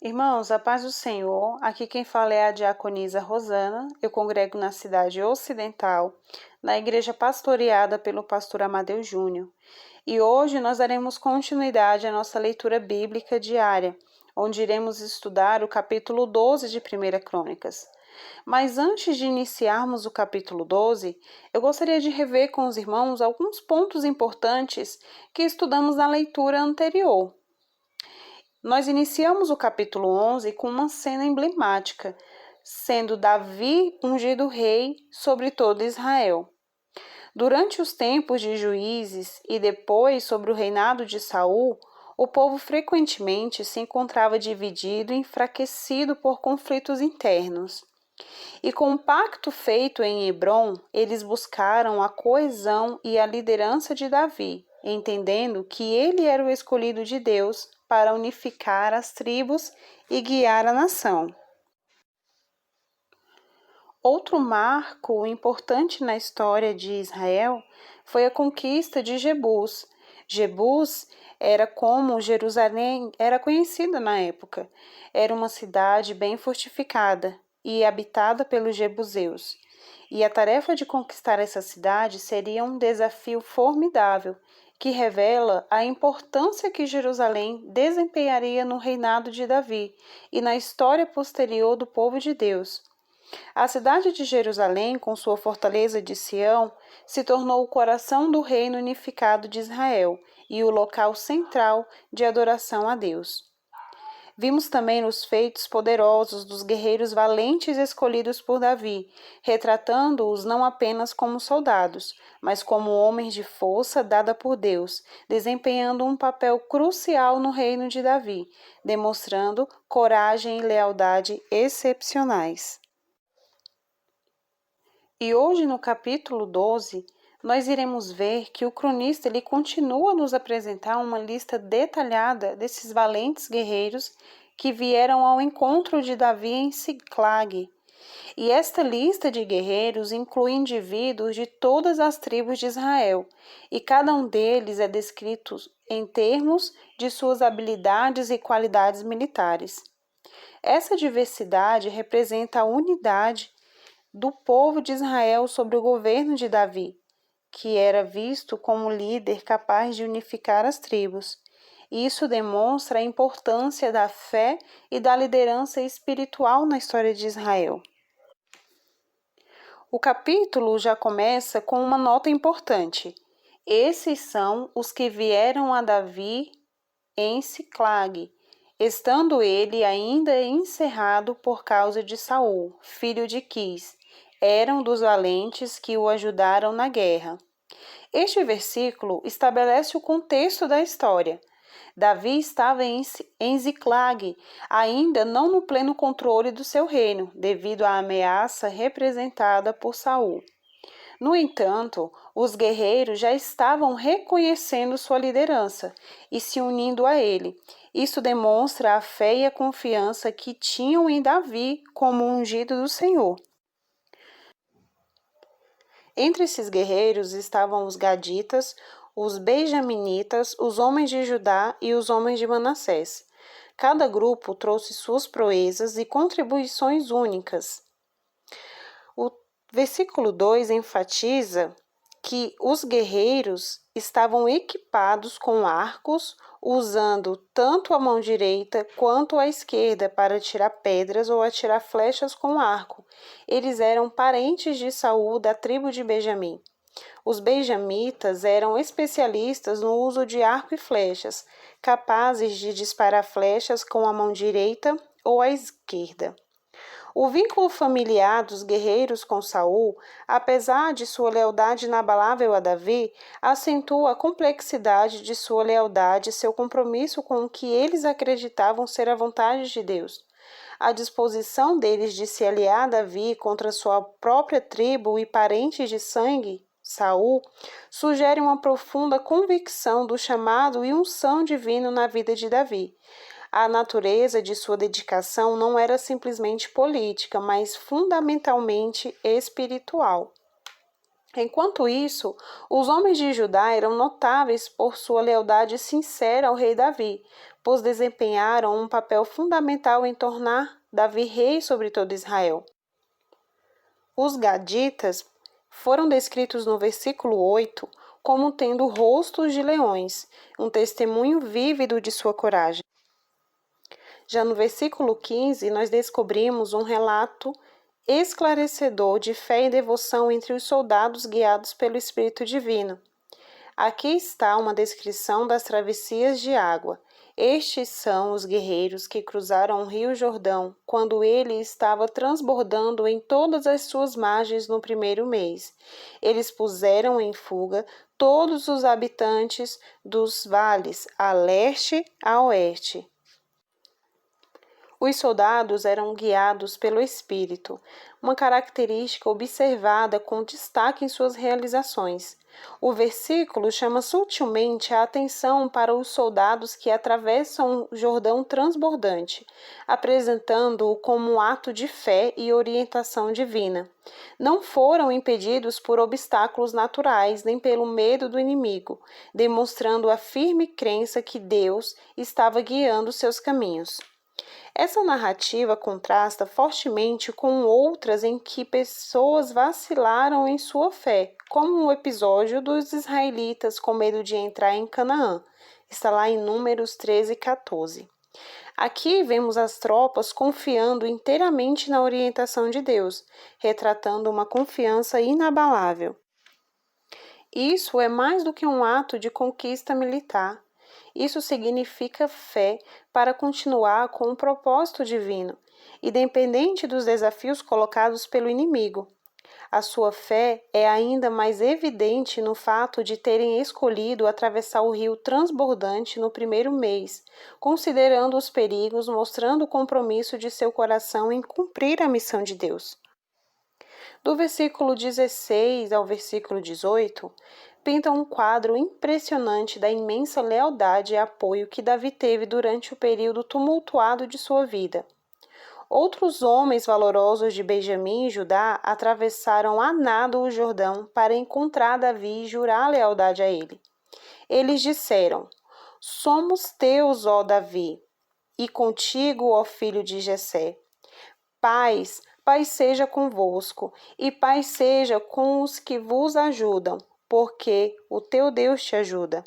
Irmãos, a paz do Senhor, aqui quem fala é a diaconisa Rosana, eu congrego na cidade ocidental, na igreja pastoreada pelo pastor Amadeu Júnior. E hoje nós daremos continuidade à nossa leitura bíblica diária, onde iremos estudar o capítulo 12 de 1 Crônicas. Mas antes de iniciarmos o capítulo 12, eu gostaria de rever com os irmãos alguns pontos importantes que estudamos na leitura anterior. Nós iniciamos o capítulo 11 com uma cena emblemática, sendo Davi ungido rei sobre todo Israel. Durante os tempos de Juízes e depois sobre o reinado de Saul, o povo frequentemente se encontrava dividido e enfraquecido por conflitos internos. E com o pacto feito em Hebrom, eles buscaram a coesão e a liderança de Davi, entendendo que ele era o escolhido de Deus para unificar as tribos e guiar a nação. Outro marco importante na história de Israel foi a conquista de Jebus. Jebus era como Jerusalém era conhecida na época. Era uma cidade bem fortificada e habitada pelos jebuseus. E a tarefa de conquistar essa cidade seria um desafio formidável, que revela a importância que Jerusalém desempenharia no reinado de Davi e na história posterior do povo de Deus. A cidade de Jerusalém, com sua fortaleza de Sião, se tornou o coração do reino unificado de Israel e o local central de adoração a Deus. Vimos também nos feitos poderosos dos guerreiros valentes escolhidos por Davi, retratando-os não apenas como soldados, mas como homens de força dada por Deus, desempenhando um papel crucial no reino de Davi, demonstrando coragem e lealdade excepcionais. E hoje, no capítulo 12, nós iremos ver que o cronista ele continua a nos apresentar uma lista detalhada desses valentes guerreiros que vieram ao encontro de Davi em Siclag. E esta lista de guerreiros inclui indivíduos de todas as tribos de Israel, e cada um deles é descrito em termos de suas habilidades e qualidades militares. Essa diversidade representa a unidade do povo de Israel sobre o governo de Davi, que era visto como líder capaz de unificar as tribos. Isso demonstra a importância da fé e da liderança espiritual na história de Israel. O capítulo já começa com uma nota importante. Esses são os que vieram a Davi em Siclag, estando ele ainda encerrado por causa de Saul, filho de Quis. Eram dos valentes que o ajudaram na guerra. Este versículo estabelece o contexto da história. Davi estava em Ziclag, ainda não no pleno controle do seu reino, devido à ameaça representada por Saul. No entanto, os guerreiros já estavam reconhecendo sua liderança e se unindo a ele. Isso demonstra a fé e a confiança que tinham em Davi como ungido do Senhor. Entre esses guerreiros estavam os gaditas, os benjaminitas, os homens de Judá e os homens de Manassés. Cada grupo trouxe suas proezas e contribuições únicas. O versículo 2 enfatiza que os guerreiros estavam equipados com arcos, usando tanto a mão direita quanto a esquerda para atirar pedras ou atirar flechas com arco. Eles eram parentes de Saul, da tribo de Benjamim. Os benjamitas eram especialistas no uso de arco e flechas, capazes de disparar flechas com a mão direita ou a esquerda. O vínculo familiar dos guerreiros com Saul, apesar de sua lealdade inabalável a Davi, acentua a complexidade de sua lealdade e seu compromisso com o que eles acreditavam ser a vontade de Deus. A disposição deles de se aliar a Davi contra sua própria tribo e parentes de sangue, Saul, sugere uma profunda convicção do chamado e unção divino na vida de Davi. A natureza de sua dedicação não era simplesmente política, mas fundamentalmente espiritual. Enquanto isso, os homens de Judá eram notáveis por sua lealdade sincera ao rei Davi, pois desempenharam um papel fundamental em tornar Davi rei sobre todo Israel. Os gaditas foram descritos no versículo 8 como tendo rostos de leões, um testemunho vívido de sua coragem. Já no versículo 15, nós descobrimos um relato esclarecedor de fé e devoção entre os soldados guiados pelo Espírito Divino. Aqui está uma descrição das travessias de água. Estes são os guerreiros que cruzaram o rio Jordão quando ele estava transbordando em todas as suas margens no primeiro mês. Eles puseram em fuga todos os habitantes dos vales, a leste a oeste. Os soldados eram guiados pelo Espírito, uma característica observada com destaque em suas realizações. O versículo chama sutilmente a atenção para os soldados que atravessam o Jordão transbordante, apresentando-o como um ato de fé e orientação divina. Não foram impedidos por obstáculos naturais nem pelo medo do inimigo, demonstrando a firme crença que Deus estava guiando seus caminhos. Essa narrativa contrasta fortemente com outras em que pessoas vacilaram em sua fé, como o episódio dos israelitas com medo de entrar em Canaã. Está lá em Números 13 e 14. Aqui vemos as tropas confiando inteiramente na orientação de Deus, retratando uma confiança inabalável. Isso é mais do que um ato de conquista militar. Isso significa fé para continuar com um propósito divino, independente dos desafios colocados pelo inimigo. A sua fé é ainda mais evidente no fato de terem escolhido atravessar o rio transbordante no primeiro mês, considerando os perigos, mostrando o compromisso de seu coração em cumprir a missão de Deus. Do versículo 16 ao versículo 18, pinta um quadro impressionante da imensa lealdade e apoio que Davi teve durante o período tumultuado de sua vida. Outros homens valorosos de Benjamim e Judá atravessaram a nado o Jordão para encontrar Davi e jurar lealdade a ele. Eles disseram: "Somos teus, ó Davi, e contigo, ó filho de Jessé. Paz seja convosco, e paz seja com os que vos ajudam, porque o teu Deus te ajuda."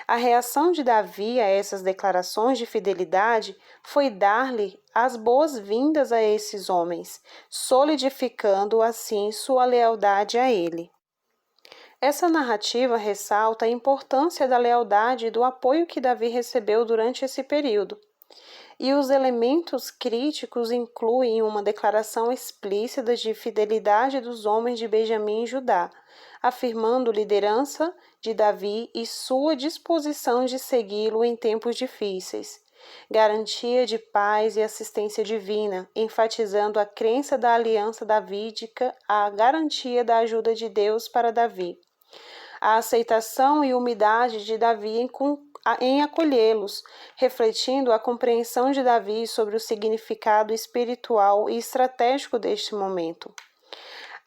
A reação de Davi a essas declarações de fidelidade foi dar-lhe as boas-vindas a esses homens, solidificando assim sua lealdade a ele. Essa narrativa ressalta a importância da lealdade e do apoio que Davi recebeu durante esse período. E os elementos críticos incluem uma declaração explícita de fidelidade dos homens de Benjamim e Judá, afirmando liderança de Davi e sua disposição de segui-lo em tempos difíceis. Garantia de paz e assistência divina, enfatizando a crença da aliança davídica, a garantia da ajuda de Deus para Davi. A aceitação e humildade de Davi em acolhê-los, refletindo a compreensão de Davi sobre o significado espiritual e estratégico deste momento.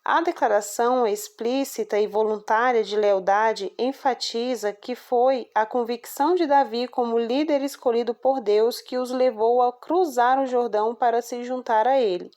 A declaração explícita e voluntária de lealdade enfatiza que foi a convicção de Davi como líder escolhido por Deus que os levou a cruzar o Jordão para se juntar a ele.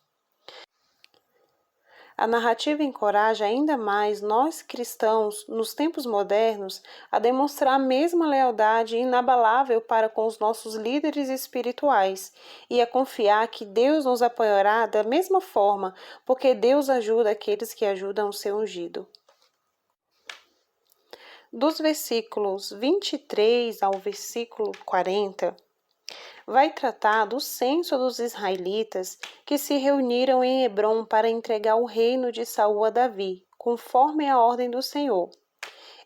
A narrativa encoraja ainda mais nós cristãos, nos tempos modernos, a demonstrar a mesma lealdade inabalável para com os nossos líderes espirituais e a confiar que Deus nos apoiará da mesma forma, porque Deus ajuda aqueles que ajudam o seu ungido. Dos versículos 23 ao versículo 40, vai tratar do censo dos israelitas que se reuniram em Hebrom para entregar o reino de Saul a Davi, conforme a ordem do Senhor.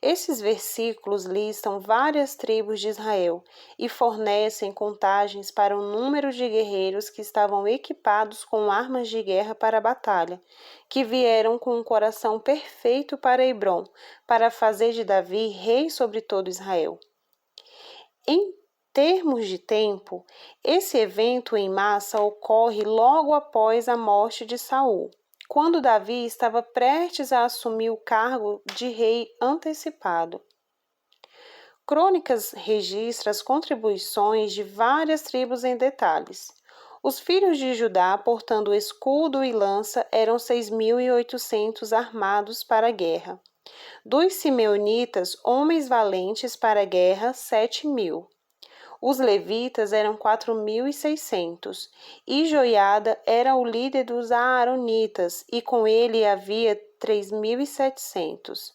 Esses versículos listam várias tribos de Israel e fornecem contagens para o número de guerreiros que estavam equipados com armas de guerra para a batalha, que vieram com um coração perfeito para Hebrom, para fazer de Davi rei sobre todo Israel. Em termos de tempo, esse evento em massa ocorre logo após a morte de Saul. quando Davi estava prestes a assumir o cargo de rei antecipado. Crônicas registra as contribuições de várias tribos em detalhes. Os filhos de Judá, portando escudo e lança, eram 6.800 armados para a guerra. Dos simeonitas, homens valentes para a guerra, 7.000. Os levitas eram 4.600, e Joiada era o líder dos aaronitas, e com ele havia 3.700.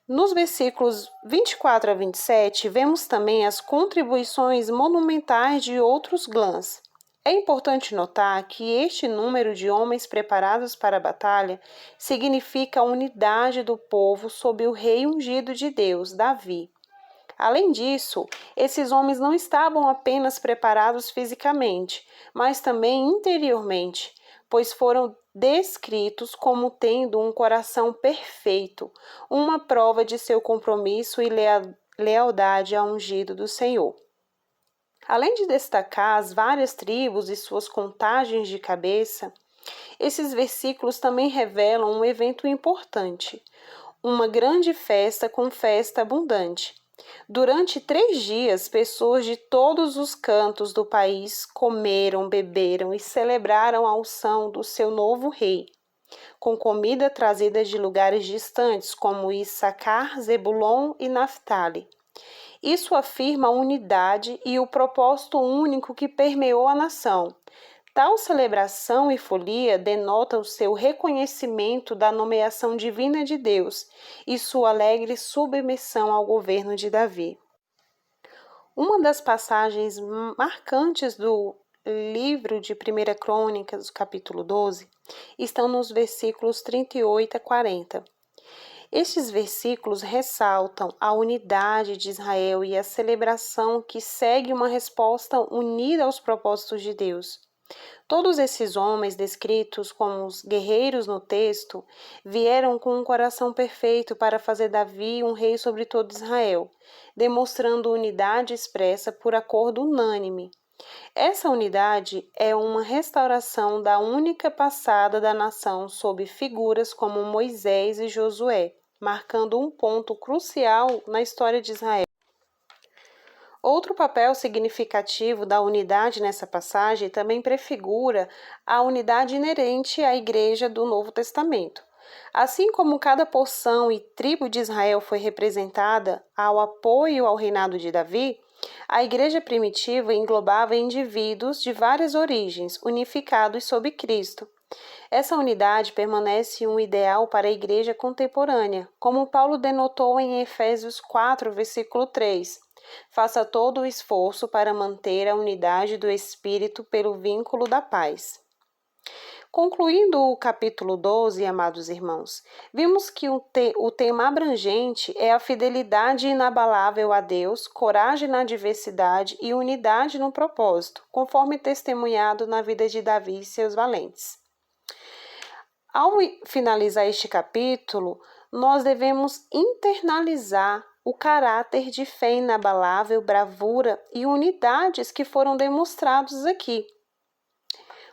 Nos versículos 24 a 27, vemos também as contribuições monumentais de outros clãs. É importante notar que este número de homens preparados para a batalha significa a unidade do povo sob o rei ungido de Deus, Davi. Além disso, esses homens não estavam apenas preparados fisicamente, mas também interiormente, pois foram descritos como tendo um coração perfeito, uma prova de seu compromisso e lealdade ao ungido do Senhor. Além de destacar as várias tribos e suas contagens de cabeça, esses versículos também revelam um evento importante, uma grande festa com festa abundante. Durante 3 dias, pessoas de todos os cantos do país comeram, beberam e celebraram a unção do seu novo rei, com comida trazida de lugares distantes, como Issacar, Zebulon e Naftali. Isso afirma a unidade e o propósito único que permeou a nação. Tal celebração e folia denota o seu reconhecimento da nomeação divina de Deus e sua alegre submissão ao governo de Davi. Uma das passagens marcantes do livro de 1 Crônicas, capítulo 12, estão nos versículos 38 a 40. Estes versículos ressaltam a unidade de Israel e a celebração que segue uma resposta unida aos propósitos de Deus. Todos esses homens descritos como os guerreiros no texto vieram com um coração perfeito para fazer Davi um rei sobre todo Israel, demonstrando unidade expressa por acordo unânime. Essa unidade é uma restauração da única passada da nação sob figuras como Moisés e Josué, marcando um ponto crucial na história de Israel. Outro papel significativo da unidade nessa passagem também prefigura a unidade inerente à Igreja do Novo Testamento. Assim como cada porção e tribo de Israel foi representada ao apoio ao reinado de Davi, a Igreja primitiva englobava indivíduos de várias origens, unificados sob Cristo. Essa unidade permanece um ideal para a Igreja contemporânea, como Paulo denotou em Efésios 4, versículo 3. Faça todo o esforço para manter a unidade do Espírito pelo vínculo da paz. Concluindo o capítulo 12, amados irmãos, vimos que o tema abrangente é a fidelidade inabalável a Deus, coragem na adversidade e unidade no propósito, conforme testemunhado na vida de Davi e seus valentes. Ao finalizar este capítulo, nós devemos internalizar o caráter de fé inabalável, bravura e unidades que foram demonstrados aqui.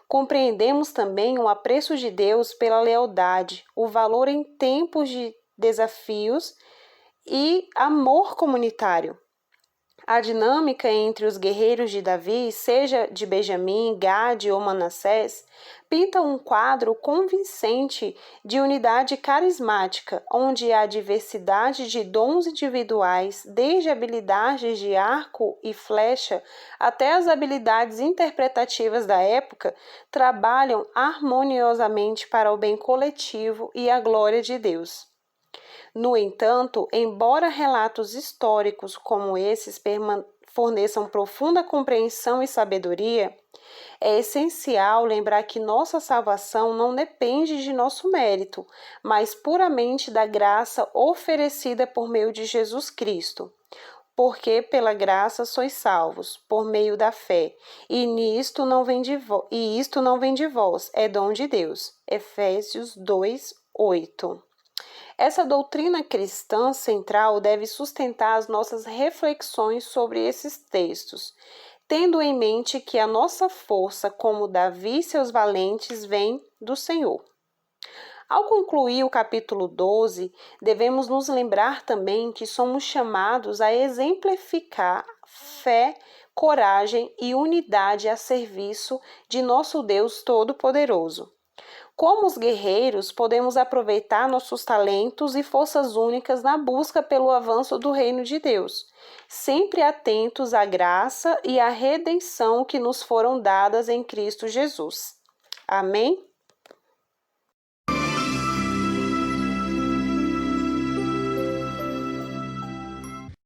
Compreendemos também o apreço de Deus pela lealdade, o valor em tempos de desafios e amor comunitário. A dinâmica entre os guerreiros de Davi, seja de Benjamim, Gade ou Manassés, pinta um quadro convincente de unidade carismática, onde a diversidade de dons individuais, desde habilidades de arco e flecha até as habilidades interpretativas da época, trabalham harmoniosamente para o bem coletivo e a glória de Deus. No entanto, embora relatos históricos como esses forneçam profunda compreensão e sabedoria, é essencial lembrar que nossa salvação não depende de nosso mérito, mas puramente da graça oferecida por meio de Jesus Cristo. Porque pela graça sois salvos, por meio da fé, e isto não vem de vós, é dom de Deus. Efésios 2, 8. Essa doutrina cristã central deve sustentar as nossas reflexões sobre esses textos, tendo em mente que a nossa força, como Davi e seus valentes, vem do Senhor. Ao concluir o capítulo 12, devemos nos lembrar também que somos chamados a exemplificar fé, coragem e unidade a serviço de nosso Deus Todo-Poderoso. Como os guerreiros, podemos aproveitar nossos talentos e forças únicas na busca pelo avanço do reino de Deus, sempre atentos à graça e à redenção que nos foram dadas em Cristo Jesus. Amém?